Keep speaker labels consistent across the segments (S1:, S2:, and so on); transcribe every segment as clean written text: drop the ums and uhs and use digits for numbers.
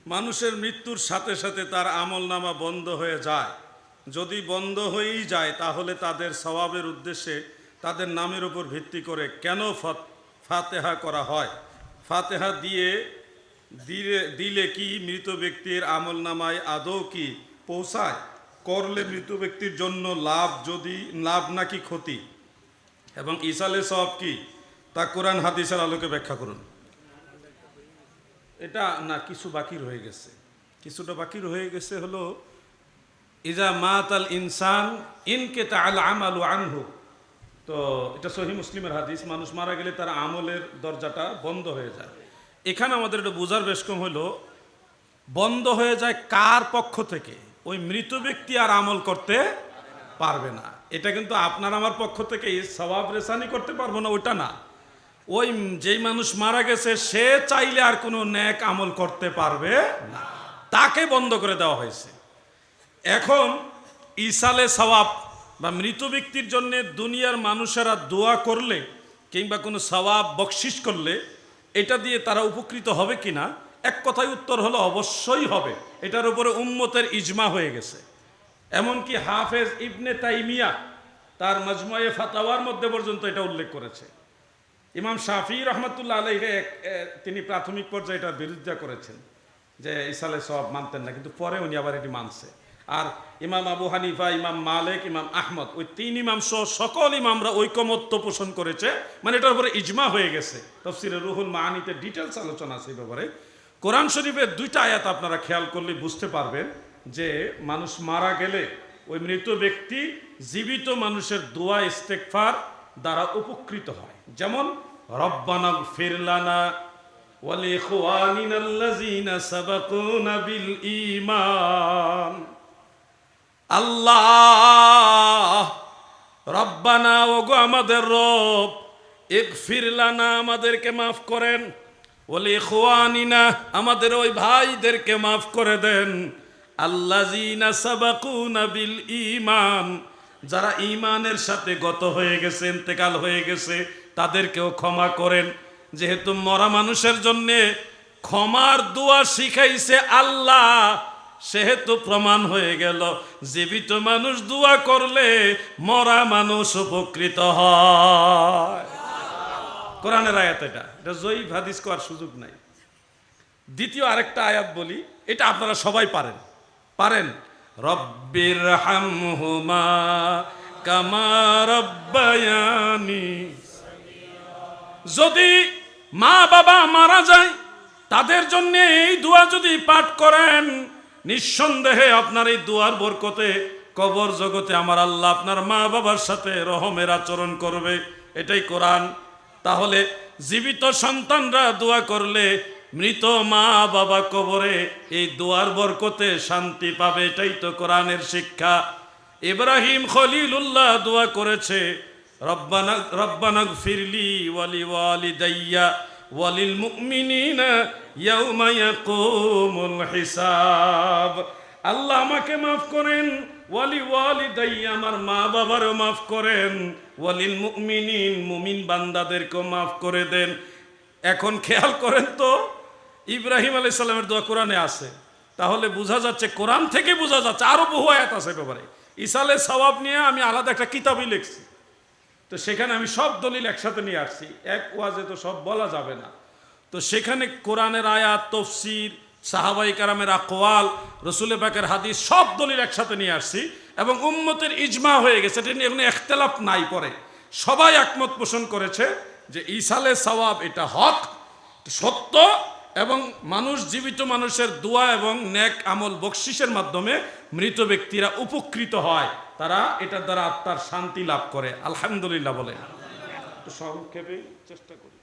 S1: মানুষের মৃত্যুর সাথে সাথে তার আমলনামা বন্ধ হয়ে যায়। যদি বন্ধ হয়েই যায় তাহলে তাদের সওয়াবের উদ্দেশ্যে তাদের নামের উপর ভিত্তি করে কেন ফাতেহা করা হয়? ফাতেহা দিলে কি মৃত ব্যক্তির আমলনামায় আদৌ কি পৌঁছায়? করলে মৃত ব্যক্তির জন্য লাভ নাকি ক্ষতি? এবং ইসালে সওয়াব কি তা কোরআন হাদিসের আলোকে ব্যাখ্যা করুন। এটা না, কিছু বাকি রয়ে গেছে, কিছুটা বাকি রয়ে গেছে। হলো ইজা মাতাল ইনসান ইনকে তাআল আমালু আনহু। তো এটা সহিহ মুসলিমের হাদিস, মানুষ মারা গেলে তার আমলের দরজাটা বন্ধ হয়ে যায়। এখানে আমাদের এটা বোঝার বেশ কম হলো, বন্ধ হয়ে যায় কার পক্ষ থেকে? ওই মৃত ব্যক্তি আর আমল করতে পারবে না। এটা কিন্তু আপনার আমার পক্ষ থেকে সওয়াব রেসানি করতে পারবো না, ওটা না। ওই যেই মানুষ মারা গেছে সে চাইলে আর কোনো নেক আমল করতে পারবে না, তাকে বন্ধ করে দেওয়া হয়েছে। এখন ইসালে সওয়াব বা মৃত ব্যক্তির জন্য দুনিয়ার মানুষেরা দোয়া করলে কিংবা কোনো সওয়াব বকশিস করলে এটা দিয়ে তারা উপকৃত হবে কিনা, এক কথায় উত্তর হলো অবশ্যই হবে। এটার উপরে উম্মতের ইজমা হয়ে গেছে। এমনকি হাফেজ ইবনে তাইমিয়া তার মাজমুয়ে ফাতাওয়ার মধ্যে পর্যন্ত এটা উল্লেখ করেছে। ইমাম শাফি রহমতুল্লাহ আলাইহি তিনি প্রাথমিক পর্যায়ে এটার বিরোধিতা করেছেন, যে ইসালে সওয়াব মানতেন না, কিন্তু পরে উনি আবার এটি মানছে। আর ইমাম আবু হানিফা, ইমাম মালিক, ইমাম আহমদ, ওই তিন ইমাম সহ সকল ইমামরা ঐকমত্য পোষণ করেছে, মানে এটার উপরে ইজমা হয়ে গেছে। তাফসিরে রুহুল মাআনিতে ডিটেলস আলোচনা আছে এই ব্যাপারে। কোরআন শরীফের দুইটা আয়াত আপনারা খেয়াল করলে বুঝতে পারবেন যে মানুষ মারা গেলে ওই মৃত ব্যক্তি জীবিত মানুষের দোয়া ইস্তেগফার দ্বারা উপকৃত হয়। যেমন রব্বানা গফির লানা ওয়া লিইখওয়ানিনাল্লাযীনা সাবাকুনা বিল ঈমান। আল্লাহ রব্বানা, ওগো আমাদের রব, ইগফির লানা, আমাদেরকে মাফ করেন, ওয়া লিইখওয়ানিনা, আমাদের ওই ভাইদেরকে মাফ করে দেন, আল্লাযীনা সাবাকুনা বিল ঈমান, যারা ঈমানের সাথে গত হয়ে গেছে, ইন্তেকাল হয়ে গেছে, তাদেরকেও ক্ষমা করেন। যেহেতু মরা মানুষের জন্য ক্ষমার দোয়া শিখাইছে আল্লাহ, সেহেতু প্রমাণ হয়ে গেল জীবিত মানুষ দোয়া করলে মরা মানুষ উপকৃত হয়। কোরআনের আয়াত এটা জয়ীফ হাদিস করার সুযোগ নাই। দ্বিতীয় আরেকটা আয়াত বলি, এটা আপনারা সবাই পারেন। রব্বির হামহুমা কামা রব্বায়ানি। যদি মা বাবা মারা যায় তাদের জন্য এই দোয়া যদি পাঠ করেন, নিঃসন্দেহে আপনার এই দোয়ার বরকতে কবর জগতে আমার আল্লাহ আপনার মা বাবার সাথে রহমের আচরণ করবে। এটাই কোরআন। তাহলে জীবিত সন্তানরা দোয়া করলে মৃত মা বাবা কবরে এই দোয়ার বরকতে শান্তি পাবে, এটাই তো কোরআনের শিক্ষা। ইব্রাহিম খলিলুল্লাহ দোয়া করেছে, রব্বানা গফিরলি ওয়া লিওয়ালিদাইয়া ওয়া লিল মুমিনিনা ইয়াউমা ইয়াকুমুল হিসাব। আল্লাহ আমাকে মাফ করেন, ওয়া লিওয়ালিদাইয়া, আমার মা বাবারও মাফ করেন, ওয়া লিল মুমিনিন, মুমিন বান্দাদেরকেও মাফ করে দেন। এখন খেয়াল করেন তো, ইব্রাহিম আলাইহিস সালামের দোয়া কোরআনে আছে, তাহলে বোঝা যাচ্ছে, কোরআন থেকে বোঝা যাচ্ছে, আরো বহু আয়াত আছে ব্যাপারে। ইসালে সওয়াব নিয়ে আমি আলাদা একটা কিতাবই লিখছি, তো সেখানে আমি সব দলিল একসাথে নিয়ে আসছি। এক ওয়াজে তো সব বলা যাবে না, তো সেখানে কোরআনের আয়াত, তফসির, সাহাবায়ে কেরামের আকওয়াল, রাসূল পাকের হাদিস, সব দলিল একসাথে নিয়ে আসছি এবং উম্মতের ইজমা হয়ে গেছে। এটা নিয়ে কোনো ইখতিলাফ নাই। পরে সবাই একমত পোষণ করেছে যে ইসালে সওয়াব এটা হক, সত্য, এবং মানুষ জীবিত মানুষের দোয়া এবং নেক আমল বকশিসের মাধ্যমে মৃত ব্যক্তিরা উপকৃত হয়, তারা এটার দ্বারা আত্মার শান্তি লাভ করে। আলহামদুলিল্লাহ বলে সংক্ষেপে চেষ্টা করি।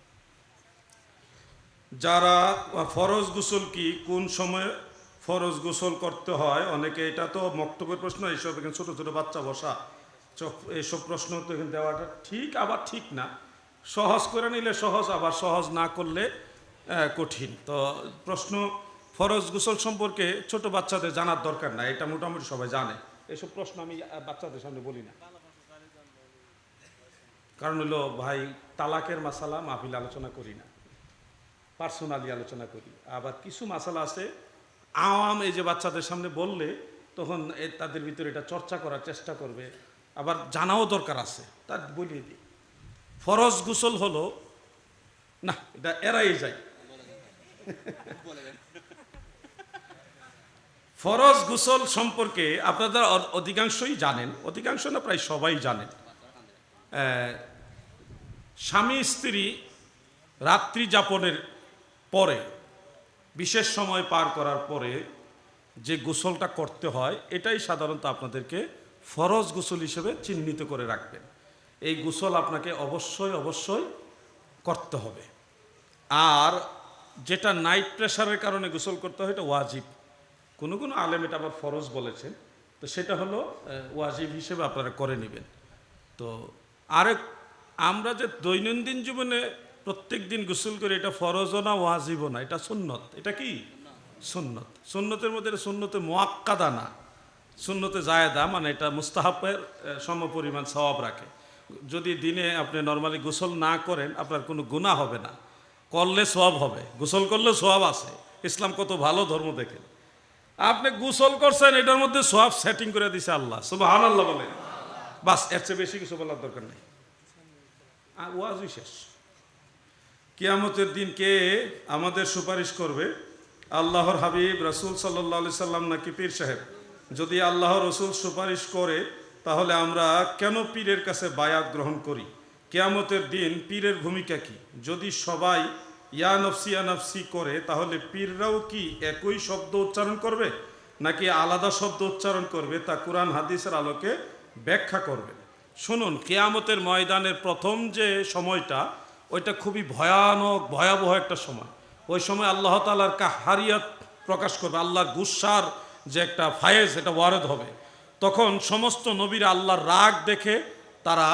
S1: যারা ফরজ গোসল কি কোন সময় ফরজ গোসল করতে হয়, অনেকে, এটা তো মক্তবের প্রশ্ন, এইসব এখানে ছোটো ছোটো বাচ্চা বসা, এইসব প্রশ্ন তো এখানে দেওয়াটা ঠিক আবার ঠিক না। সহজ করে নিলে সহজ, আবার সহজ না করলে কঠিন। তো প্রশ্ন ফরজ গোসল সম্পর্কে ছোট বাচ্চাদের জানার দরকার নাই, এটা মোটামুটি সবাই জানে। এসব প্রশ্ন আমি বাচ্চাদের সামনে বলি না, কারণ হলো ভাই তালাকের মাসালা মাহফিল আলোচনা করি না, পার্সোনালি আলোচনা করি। আবার কিছু মাসালা আছে আওয়াম এই যে বাচ্চাদের সামনে বললে তখন তাদের ভিতরে এটা চর্চা করার চেষ্টা করবে, আবার জানাও দরকার আছে, তার বলিয়ে দিই। ফরজ গোসল হলো, না এটা এড়াই যায়। ফরজ গোসল সম্পর্কে আপনারা অধিকাংশই জানেন, অধিকাংশ না প্রায় সবাই জানেন। স্বামী স্ত্রী রাত্রি যাপনের পরে, বিশেষ সময় পার করার পরে যে গোসলটা করতে হয়, এটাই সাধারণত আপনাদেরকে ফরজ গোসল হিসেবে চিহ্নিত করে রাখবেন। এই গোসল আপনাকে অবশ্যই অবশ্যই করতে হবে। আর যেটা নাইট প্রেশারের কারণে গোসল করতে হয়, এটা ওয়াজিব। কোনো কোনো আলেম এটা আবার ফরজ বলেছেন, তো সেটা হলো ওয়াজিব হিসেবে আপনারা করে নেবেন। তো আরেক, আমরা যে দৈনন্দিন জীবনে প্রত্যেক দিন গোসল করি, এটা ফরজও না ওয়াজিবও না, এটা সুন্নত। এটা কি সুন্নত? সুন্নতের মধ্যে সুন্নতে মুআক্কাদা না, সুন্নতে জায়েদা, মানে এটা মুস্তাহাবের সমপরিমাণ সওয়াব রাখে। যদি দিনে আপনি নর্মালি গোসল না করেন, আপনার কোনো গুনাহ হবে না, করলে সওয়াব হবে। গোসল করলে সওয়াব আছে। ইসলাম কত ভালো ধর্ম দেখেন। আপনি গোসল করছেন, এটার মধ্যে সওয়াব সেটিং করে দিছে আল্লাহ, সুবহানাল্লাহ বলেন। বাস, এর চেয়ে বেশি কিছু বলার দরকার নেই। ওয়াজই শেষ। কিয়ামতের দিন কে আমাদের সুপারিশ করবে? আল্লাহর হাবিব রাসূল সাল্লাল্লাহু আলাইহি সাল্লাম নাকি পীর সাহেব? যদি আল্লাহ রসুল সুপারিশ করে, তাহলে আমরা কেন পীরের কাছে বায়াত গ্রহণ করি? কিয়ামতের দিন পীরের ভূমিকা কি? যদি সবাই ইয়া নফসি ইয়া নফসি করে, তাহলে পীররাও কি একই শব্দ উচ্চারণ করবে নাকি আলাদা শব্দ উচ্চারণ করবে? তা কুরআন হাদিসের আলোকে ব্যাখ্যা করবে। শুনুন, কিয়ামতের ময়দানের প্রথম যে সময়টা, ওইটা খুবই ভয়ানক ভয়াবহ একটা সময়। ওই সময় আল্লাহ তাআলার কাহারিয়াত প্রকাশ করবে, আল্লাহর গুসার যে একটা ফায়েজ, এটা ওয়ারেদ হবে। তখন সমস্ত নবীরা আল্লাহর রাগ দেখে তারা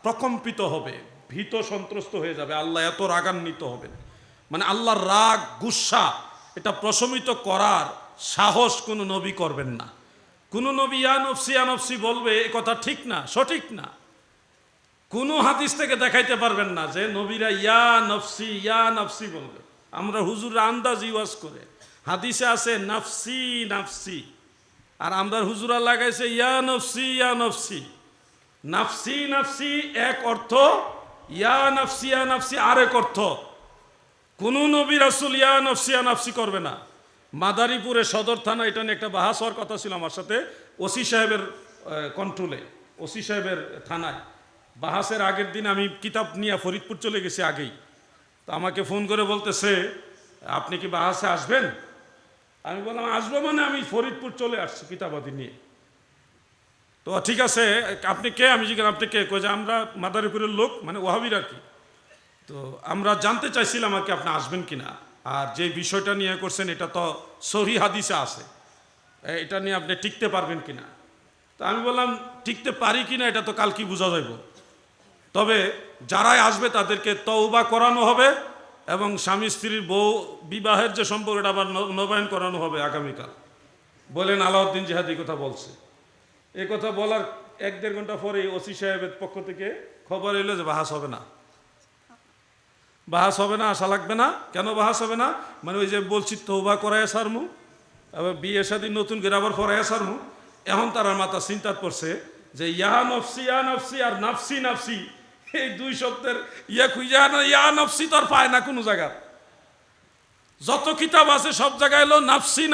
S1: প্রকম্পিত হবে, ভীত সন্ত্রস্ত হয়ে যাবে। আল্লাহ এত রাগান্বিত হবেন, মানে আল্লাহর রাগ গুসা এটা প্রশমিত করার সাহস কোনো নবী করবেন না। কোনো নবী ইয়া নফসি বলবে, এ কথা ঠিক না, সঠিক না। কোনো হাদিস থেকে দেখাইতে পারবেন না যে নবীরা ইয়া নফসি বলবে। আমরা হুজুর আন্দাজ ইওয়াজ করে, হাদিসে আছে নাফসি নাফসি, আর আমরা হুজুরা লাগাইছে ইয়া নফসি নাফসি নাফসি এক অর্থ, ইয়া নফসি আরেক অর্থ। কোন নবী রাসূল ইয়া নফসি করবে না। মাদারীপুরে সদর থানা, এটা নিয়ে একটা বাহাস হওয়ার কথা ছিল আমার সাথে, ওসি সাহেবের কন্ট্রোলে, ওসি সাহেবের থানায়। বাহাসের আগের দিন আমি কিতাব নিয়ে ফরিদপুর চলে গেছি আগেই। তো আমাকে ফোন করে বলতেছে, আপনি কি বাহাসে আসবেন? আমি বললাম আসবো মানে আমি ফরিদপুর চলে আসছি কিতাবাদি নিয়ে। তো ঠিক আছে, আপনি কে? আমি জিজ্ঞাসা, আপনি কে? কই যে আমরা মাদারীপুরের লোক, মানে ওয়াহাবির আর কি। তো আমরা জানতে চাইছিলাম আর কি আপনি আসবেন কিনা, আর যে বিষয়টা নিয়ে করছেন এটা তো সহিহ হাদিসে আছে, এটা নিয়ে আপনি টিকতে পারবেন কিনা। তো আমি বললাম টিকতে পারি কিনা এটা তো কাল কি বোঝা যাইব, তবে যারাই আসবে তাদেরকে তওবা করানো হবে এবং স্বামী স্ত্রীর বউ বিবাহের যে সম্পর্ক, এটা আবার নবায়ন করানো হবে আগামীকাল। বলেন আলাউদ্দিন জিহাদি কথা বলছে। এই কথা বলার 1-1.5 ঘন্টা পরে ওসি সাহেবের পক্ষ থেকে খবর এলো যে বাহাস হবে না, আসা লাগবে না। কেন বাহাস হবে না? মানে ওই যে বলছি তওবা করায় সারমু, আবার বিয়ে শাদী নতুন করে আবার পড়ায় সারমু। এখন তারা মাথা চিন্তা করছে যে ইয়া নফসি আর নাফসি এই দুই শব্দের ইয়া নফসি তো আর পায় না কোনো জায়গা। যত কিতাব আছে সব জায়গায় এলো নাফসি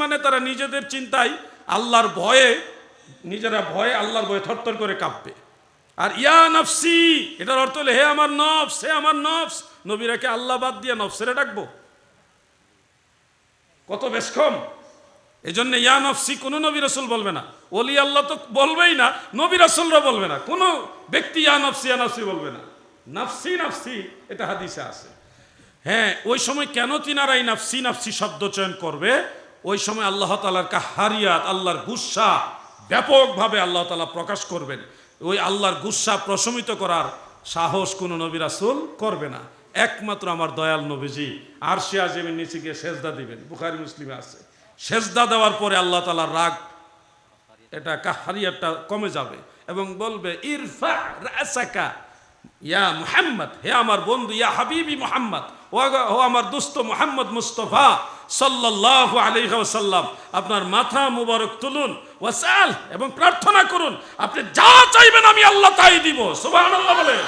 S1: মানে তারা নিজেদের চিন্তায় আল্লাহর ভয়ে, নিজেরা ভয়ে আল্লাহর ভয়ে থরথর করে কাঁপবে। আর ইয়া নফসি এটার অর্থ হলো হে আমার নফস। নবীরাকে আল্লাহ বাদ দিয়ে নফসেরে ডাকবো, কত বেশ কম। এই জন্য ইয়া নফসি কোনো নবী রাসূল বলবে না, ওলি আল্লাহ তো বলবেই না, নবী রাসূলরা বলবে না, কোনো ব্যক্তি ইয়া নফসি বলবে না। নাফসি এটা হাদিসে আছে। হ্যাঁ, ওই সময় কেন তিনারা এই নাফসি শব্দ চয়ন করবে? ওই সময় আল্লাহ তাআলার কাহারিয়াত, আল্লাহর গুসা ব্যাপকভাবে আল্লাহ তাআলা প্রকাশ করবেন। ওই আল্লাহর গুসা প্রশমিত করার সাহস কোনো নবী রাসূল করবে না। একমাত্র আমার দয়াল নবীজি আরশে আজিমের নিচে গিয়ে সেজদা দিবেন, বুখারী মুসলিমে আছে। সেজদা দেওয়ার পরে আল্লাহ তাআলার রাগ, এটা কাহারিয়াতটা কমে যাবে এবং বলবে ইরফা রাসাকা ইয়া মুহাম্মদ, হে আমার বন্ধু, ইয়া হাবিবি মুহাম্মদ, ও আমার দোস্ত মুহাম্মদ মুস্তাফা, সাল্লাল্লাহু আলাইহি ওয়াসাল্লাম, আপনার মাথা মুবারক তুলুন, ওয়াসাল, এবং প্রার্থনা করুন, আপনি যা চাইবেন আমি আল্লাহ তাই দিব। সুবহানাল্লাহ বলেন।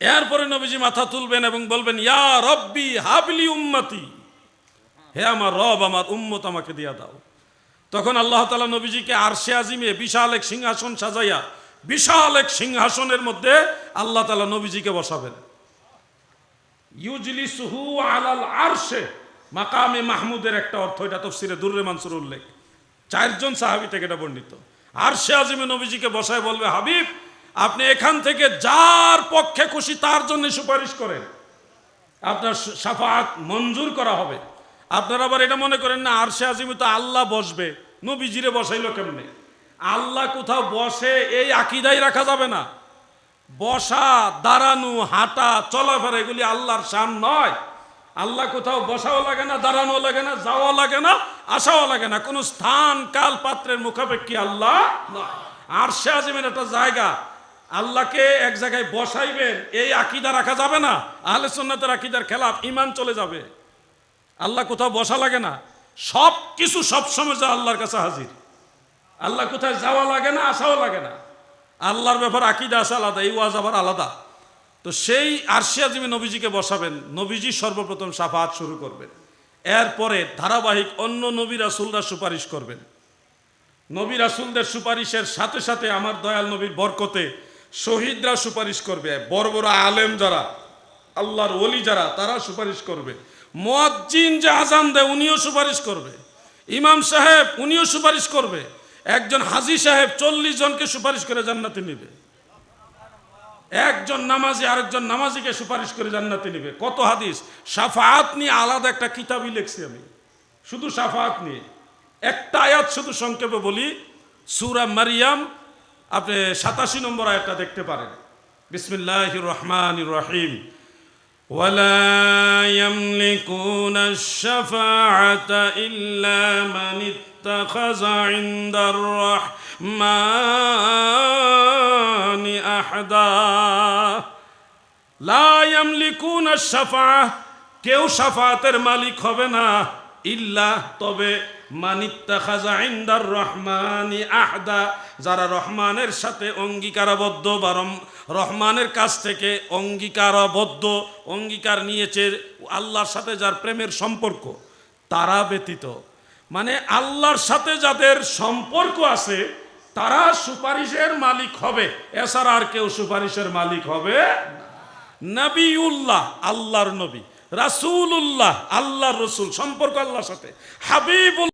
S1: এরপরে নবীজি মাথা তুলবেন এবং বলবেন, ইয়া রব্বি হাবলি উম্মতি, হে আমার রব, আমার উম্মত আমাকে দিয়া দাও। তখন আল্লাহ তাআলা নবীজিকে আরশে আজিমে বিশাল এক সিংহাসন সাজাইয়া, বিশাল এক সিংহাসনের মধ্যে আল্লাহ তাআলা নবীজিকে বসাবেন। ইউজলিসুহু আলাল আরশে, মাকামে মাহমুদের একটা অর্থ, এটা তাফসীরে দুররে মানসুর উল্লেখ, 4 জন সাহাবী থেকে এটা বর্ণিত। আরশে আজিমে নবীজিকে বসায় বলবে, হাবিব আপনি এখান থেকে যার পক্ষে খুশি তার জন্য সুপারিশ করেন, আপনার শাফাআত মঞ্জুর করা হবে। আপনারা আবার এটা মনে করেন না আরশে আজিমে তো আল্লাহ বসবে, নবীজিরে বসাইলো কেমনে? আল্লাহ কোথাও বসে এই আকীদাই রাখা যাবে না। বসা, দাঁড়ানো, হাঁটা, চলাফেরা এগুলি আল্লাহর শান নয়। আল্লাহ কোথাও বসাও লাগে না, দাঁড়ানো লাগে না, যাওয়া লাগে না, আসাও লাগে না, কোনো স্থান কাল পাত্রের মুখাপেক্ষী আল্লাহ নয়। আরশে আজিমের একটা জায়গা, আল্লাহকে এক জায়গায় বসাইবেন এই আকীদা রাখা যাবে না। আহলে সুন্নাতের আকীদার খেলাফ, ঈমান চলে যাবে। আল্লাহ কোথাও বসা লাগে না, সব কিছু সবসময় যা আল্লাহর কাছে হাজির। আল্লাহ কোথায় যাওয়া লাগে না, আসাও লাগে না। আল্লাহর ব্যাপার আকীদা আছে আলাদা, এই ওয়াজ আবার আলাদা। তো সেই আরশে আজিমে নবীজিকে বসাবেন, নবীজি সর্বপ্রথম শাফাআত শুরু করবেন। এরপরে ধারাবাহিক অন্য নবী রাসূলরা সুপারিশ করবেন। নবী রাসূলদের সুপারিশের সাথে সাথে আমার দয়াল নবীর বরকতে শহীদরা সুপারিশ করবে, বড় বড় আলেম যারা, আল্লাহর ওলি যারা, তারা সুপারিশ করবে। মুয়াজ্জিন যে আজান দেয় উনিও সুপারিশ করবে, ইমাম সাহেব উনিও সুপারিশ করবে, একজন হাজী সাহেব 40 জনকে সুপারিশ করে জান্নাতে নিবে, একজন নামাজি আরেকজন নামাজিকে সুপারিশ করে জান্নাতে নিবে। কত হাদিস! শাফাআত নিয়ে আলাদা একটা কিতাবই লিখছি আমি, শুধু শাফাআত নিয়ে। একটা আয়াত শুধু সংক্ষেপে বলি, সূরা মারিয়াম, আপনি 87 নম্বর আয়াতটা দেখতে পারেন। বিসমিল্লাহির রহমানির রহিম। ওয়ালা ইয়ামলিকুনা আশ-শাফাআতা ইল্লা মান ইত্তাখাযা ইনদার রাহমানি আহাদা। লা ইয়ামলিকুনা আশ-শাফাআহ, কেউ শাফাআতের মালিক হবে না, ইল্লা, তবে, মান ইত্তাখাযা ইনদার রহমানি আহদা, যারা রহমানের সাথে অঙ্গীকারাবদ্ধ বা রহমানের কাছ থেকে অঙ্গীকারাবদ্ধ, অঙ্গীকার নিয়েছে, আল্লাহর সাথে যার প্রেমের সম্পর্ক, তারা ব্যতীত, মানে আল্লাহর সাথে যাদের সম্পর্ক আছে তারা সুপারিশের মালিক হবে, এছাড়া আর কেউ সুপারিশের মালিক হবে না। নবিউল্লাহ, আল্লাহর নবী, রাসূলুল্লাহ, আল্লাহর রসুল, সম্পর্ক আল্লাহর সাথে, হাবিবুল্লাহ